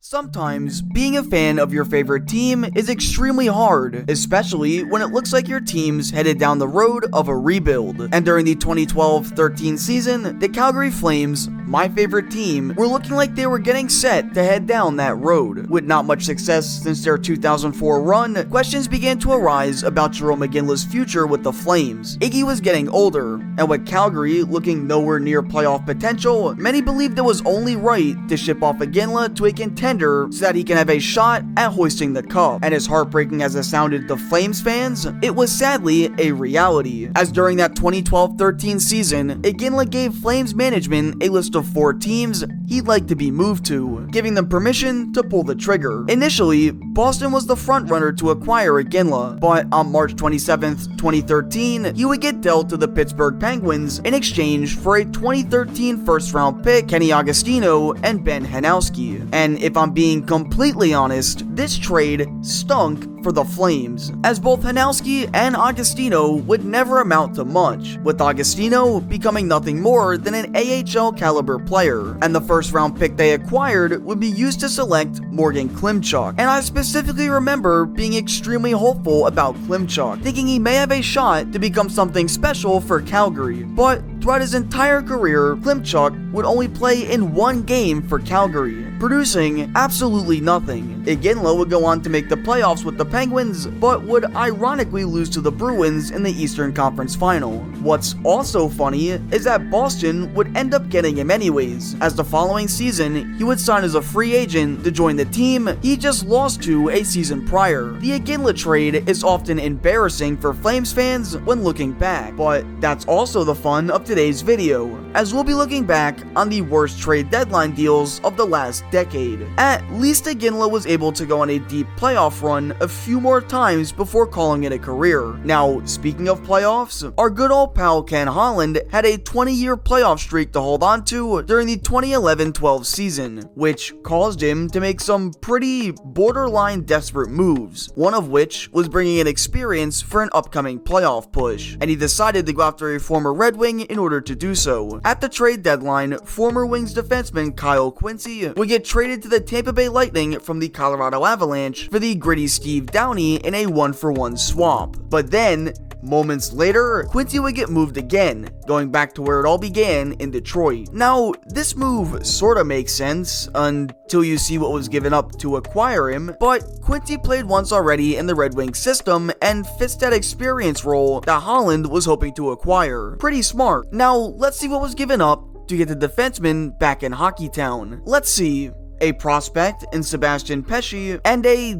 Sometimes, being a fan of your favorite team is extremely hard, especially when it looks like your team's headed down the road of a rebuild. And during the 2012-13 season, the Calgary Flames, my favorite team, were looking like they were getting set to head down that road. With not much success since their 2004 run, questions began to arise about Jarome Iginla's future with the Flames. Iggy was getting older, and with Calgary looking nowhere near playoff potential, many believed it was only right to ship off Ugonna to a contender so that he can have a shot at hoisting the cup. And as heartbreaking as it sounded to Flames fans, it was sadly a reality, as during that 2012-13 season, Ugonna gave Flames management a list of 4 teams he'd like to be moved to, giving them permission to pull the trigger. Initially, Boston was the frontrunner to acquire Ugonna, but on March 27th, 2013, he would get dealt to the Pittsburgh Penguins in exchange for a 2013 first-round pick, Kenny Agostino, and Ben Hanowski. And if I'm being completely honest, this trade stunk for the Flames, as both Hanowski and Agostino would never amount to much, with Agostino becoming nothing more than an AHL caliber player, and the first round pick they acquired would be used to select Morgan Klimchalk. And I specifically remember being extremely hopeful about Klimchalk, thinking he may have a shot to become something special for Calgary, but throughout his entire career, Klimchalk would only play in 1 game for Calgary, producing absolutely nothing. Ugonna would go on to make the playoffs with the Penguins, but would ironically lose to the Bruins in the Eastern Conference Final. What's also funny is that Boston would end up getting him anyways, as the following season, he would sign as a free agent to join the team he just lost to a season prior. The Ugonna trade is often embarrassing for Flames fans when looking back, but that's also the fun of today's video, as we'll be looking back on the worst trade deadline deals of the last decade. At least Ugonna was able to go on a deep playoff run a few more times before calling it a career. Now, speaking of playoffs, our good old pal Ken Holland had a 20-year playoff streak to hold on to during the 2011-12 season, which caused him to make some pretty borderline desperate moves, one of which was bringing in experience for an upcoming playoff push, and he decided to go after a former Red Wing in order to do so. At the trade deadline, former Wings defenseman Kyle Quincy would get traded to the Tampa Bay Lightning from the Colorado Avalanche for the gritty Steve Downey in a 1-for-1 swap. But then, moments later, Quincy would get moved again, going back to where it all began in Detroit. Now, this move sorta makes sense until you see what was given up to acquire him, but Quincy played once already in the Red Wings system and fits that experience role that Holland was hoping to acquire. Pretty smart. Now, let's see what was given up to get the defenseman back in Hockeytown. Let's see. A prospect in Sebastian Pesce, and a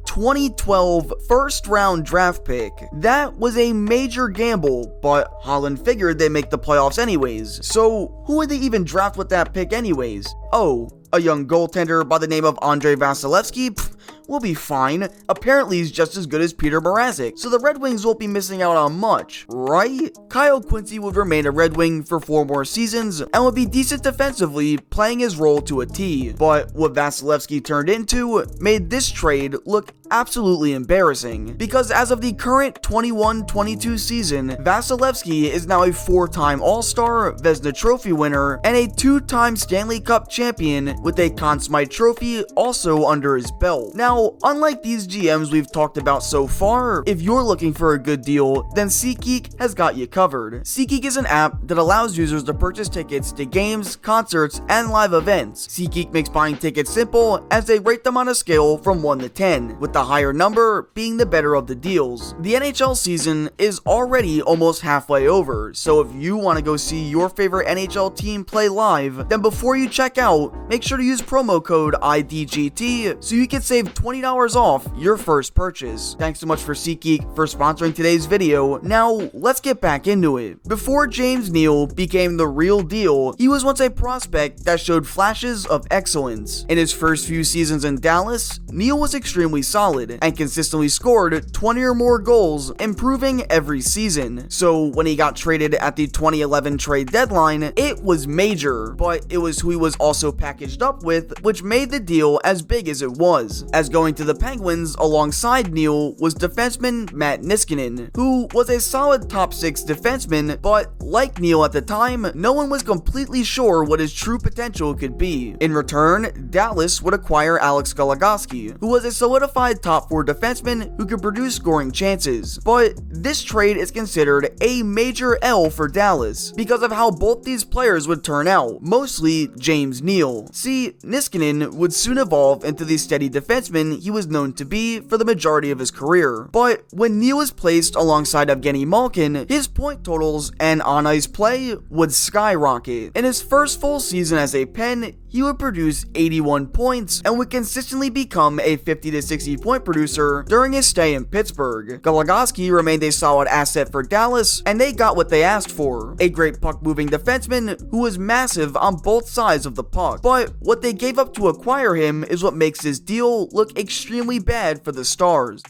2012 first-round draft pick. That was a major gamble, but Holland figured they'd make the playoffs anyways. So, who would they even draft with that pick anyways? Oh, a young goaltender by the name of Andrei Vasilevsky? We'll be fine. Apparently he's just as good as Peter Mrazek, so the Red Wings won't be missing out on much, right? Kyle Quincy would remain a Red Wing for 4 more seasons and would be decent defensively, playing his role to a T. But what Vasilevsky turned into made this trade look absolutely embarrassing, because as of the current 21-22 season, Vasilevsky is now a 4-time All-Star, Vezina Trophy winner, and a 2-time Stanley Cup champion with a Conn Smythe Trophy also under his belt. Now, unlike these GMs we've talked about so far, if you're looking for a good deal, then SeatGeek has got you covered. SeatGeek is an app that allows users to purchase tickets to games, concerts, and live events. SeatGeek makes buying tickets simple as they rate them on a scale from 1 to 10, with the higher number being the better of the deals. The NHL season is already almost halfway over, so if you want to go see your favorite NHL team play live, then before you check out, make sure to use promo code IDGT so you can save $20 off your first purchase. Thanks so much for SeatGeek for sponsoring today's video. Now, let's get back into it. Before James Neal became the real deal, he was once a prospect that showed flashes of excellence. In his first few seasons in Dallas, Neal was extremely solid, solid and consistently scored 20 or more goals, improving every season. So when he got traded at the 2011 trade deadline, it was major, but it was who he was also packaged up with, which made the deal as big as it was, as going to the Penguins alongside Neal was defenseman Matt Niskanen, who was a solid top 6 defenseman, but like Neal at the time, no one was completely sure what his true potential could be. In return, Dallas would acquire Alex Goligoski, who was a solidified top 4 defenseman who could produce scoring chances. But this trade is considered a major L for Dallas because of how both these players would turn out, mostly James Neal. See, Niskanen would soon evolve into the steady defenseman he was known to be for the majority of his career. But when Neal was placed alongside Evgeny Malkin, his point totals and on-ice play would skyrocket. In his first full season as a Pen, he would produce 81 points and would consistently become a 50 to 60 point producer during his stay in Pittsburgh. Goligoski remained a solid asset for Dallas, and they got what they asked for, a great puck-moving defenseman who was massive on both sides of the puck. But what they gave up to acquire him is what makes this deal look extremely bad for the Stars.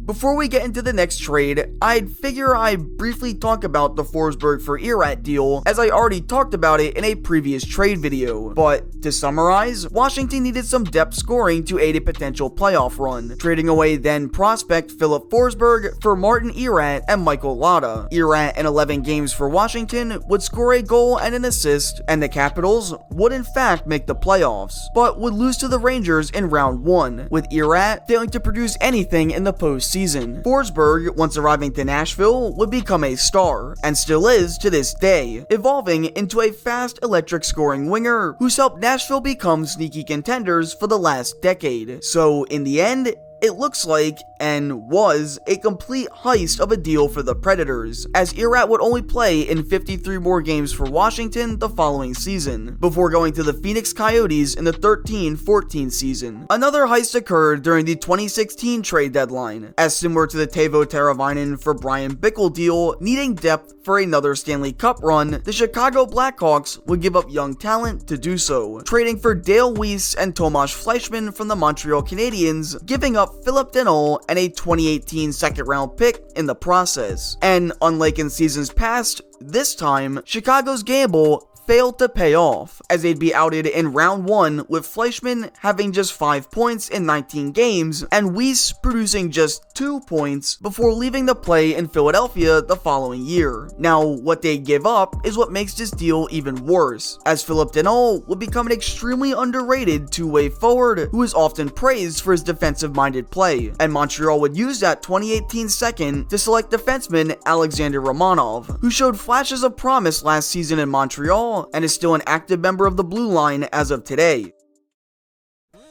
Before we get into the next trade, I'd figure I'd briefly talk about the Forsberg for Erat deal, as I already talked about it in a previous trade video. But to summarize, Washington needed some depth scoring to aid a potential playoff run, trading away then prospect Philip Forsberg for Martin Erat and Michael Latta. Erat in 11 games for Washington would score a goal and an assist, and the Capitals would in fact make the playoffs, but would lose to the Rangers in round 1, with Erat failing to produce anything in the postseason. Forsberg, once arriving to Nashville, would become a star, and still is to this day, evolving into a fast electric scoring winger who's helped Nashville become sneaky contenders for the last decade. So in the end, it looks like, and was, a complete heist of a deal for the Predators, as Erat would only play in 53 more games for Washington the following season, before going to the Phoenix Coyotes in the 13-14 season. Another heist occurred during the 2016 trade deadline, as similar to the Teuvo Teravainen for Brian Bickle deal, needing depth for another Stanley Cup run, the Chicago Blackhawks would give up young talent to do so, trading for Dale Weiss and Tomas Fleischmann from the Montreal Canadiens, giving up Philip Deneau and a 2018 second-round pick in the process. And unlike in seasons past, this time, Chicago's gamble failed to pay off, as they'd be outed in round 1 with Fleischmann having just 5 points in 19 games and Weiss producing just 2 points before leaving to play in Philadelphia the following year. Now, what they give up is what makes this deal even worse, as Philip Deneau would become an extremely underrated two-way forward who is often praised for his defensive-minded play, and Montreal would use that 2018 second to select defenseman Alexander Romanov, who showed flashes of promise last season in Montreal and is still an active member of the Blue Line as of today.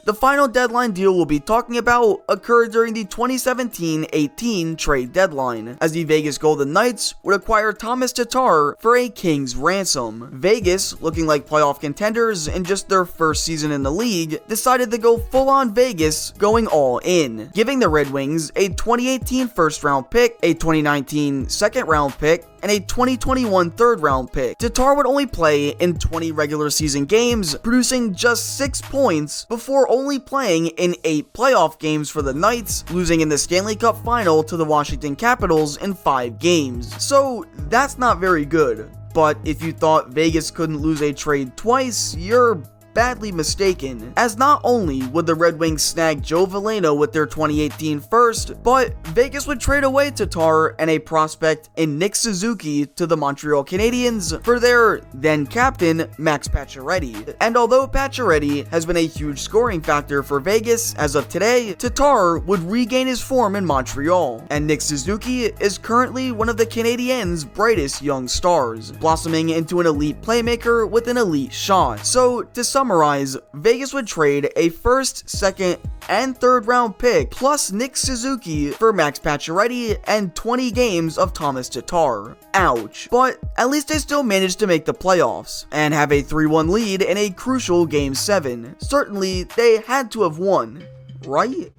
The final deadline deal we'll be talking about occurred during the 2017-18 trade deadline, as the Vegas Golden Knights would acquire Thomas Tatar for a king's ransom. Vegas, looking like playoff contenders in just their first season in the league, decided to go full-on Vegas, going all in, giving the Red Wings a 2018 first-round pick, a 2019 second-round pick, and a 2021 third-round pick. Tatar would only play in 20 regular season games, producing just 6 points before only playing in 8 playoff games for the Knights, losing in the Stanley Cup Final to the Washington Capitals in 5 games. So that's not very good. But if you thought Vegas couldn't lose a trade twice, you're badly mistaken, as not only would the Red Wings snag Joe Veleno with their 2018 first, but Vegas would trade away Tatar and a prospect in Nick Suzuki to the Montreal Canadiens for their then captain Max Pacioretty. And although Pacioretty has been a huge scoring factor for Vegas as of today, Tatar would regain his form in Montreal, and Nick Suzuki is currently one of the Canadiens' brightest young stars, blossoming into an elite playmaker with an elite shot. So to summarize, Vegas would trade a first, second, and third round pick plus Nick Suzuki for Max Pacioretty and 20 games of Thomas Tatar. Ouch. But at least they still managed to make the playoffs and have a 3-1 lead in a crucial Game 7. Certainly, they had to have won, right?